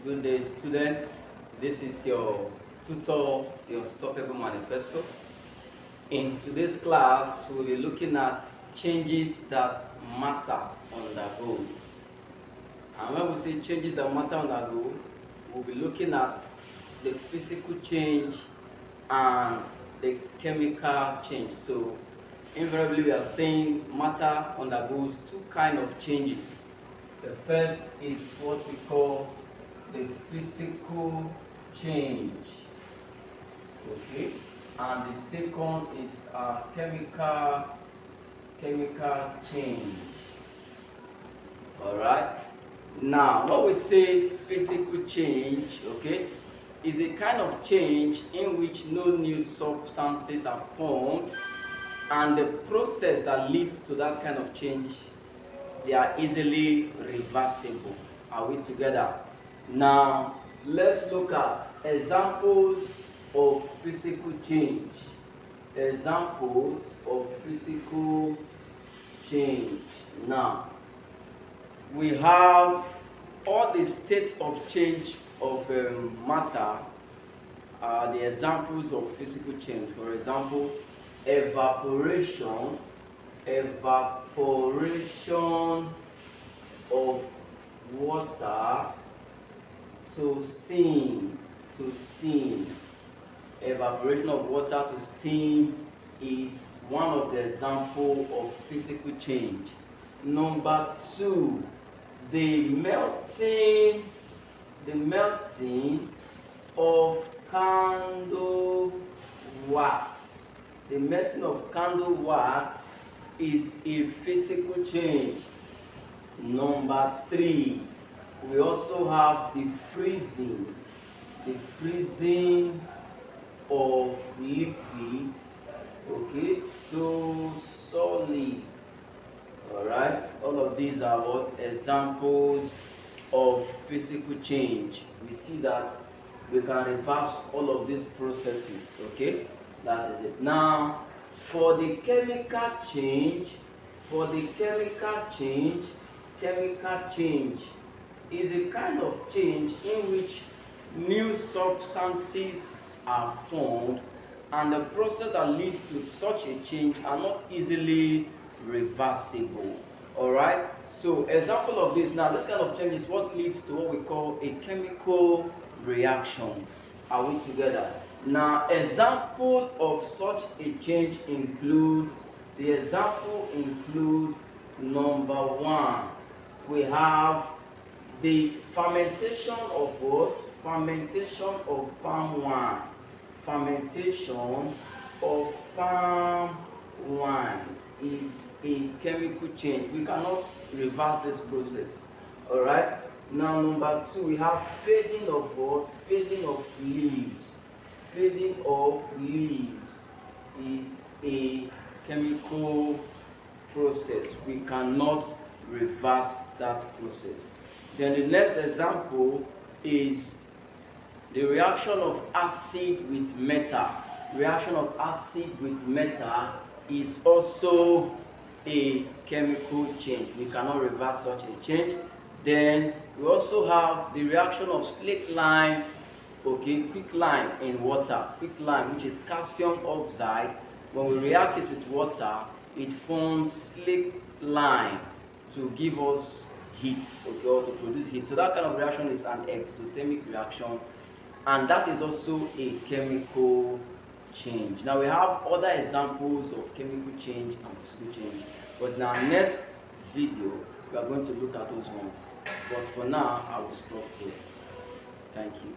Good day, students. This is your tutor, your Unstoppable Manifesto. In today's class, we'll be looking at changes that matter on the goals. And when we say changes that matter on the goal, we'll be looking at the physical change and the chemical change. So, invariably, we are saying matter undergoes two kinds of changes. The first is what we call the physical change, okay, and the second is chemical change. All right. Now, when we say physical change, okay, is a kind of change in which no new substances are formed, and the process that leads to that kind of change, they are easily reversible. Are we together? Now, let's look at examples of physical change. Examples of physical change. Now, we have all the state of change of matter are the examples of physical change. For example, evaporation of water to steam. Evaporation of water to steam is one of the examples of physical change. Number two, the melting of candle wax. The melting of candle wax is a physical change. Number three, we also have the freezing of liquid, okay, to solid. All right, all of these are what examples of physical change. We see that we can reverse all of these processes, okay. That is it. Now, for the chemical change, chemical change is a kind of change in which new substances are formed, and the process that leads to such a change are not easily reversible. All right. So, example of this. Now, this kind of change is what leads to what we call a chemical reaction. Are we together? Now, example of such a change includes number one, we have the fermentation of what? Fermentation of palm wine. Fermentation of palm wine is a chemical change. We cannot reverse this process. All right. Now, number two, we have fading of what? Fading of leaves. Fading of leaves is a chemical process. We cannot reverse that process. Then the next example is the reaction of acid with metal. Reaction of acid with metal is also a chemical change. We cannot reverse such a change. Then we also have the reaction of slaked lime, okay, quicklime in water. Quicklime, which is calcium oxide. When we react it with water, it forms slaked lime to give us heat, okay, or to produce heat. So that kind of reaction is an exothermic reaction, and that is also a chemical change. Now we have other examples of chemical change and physical change, but in our next video we are going to look at those ones. But for now, I will stop here. Thank you.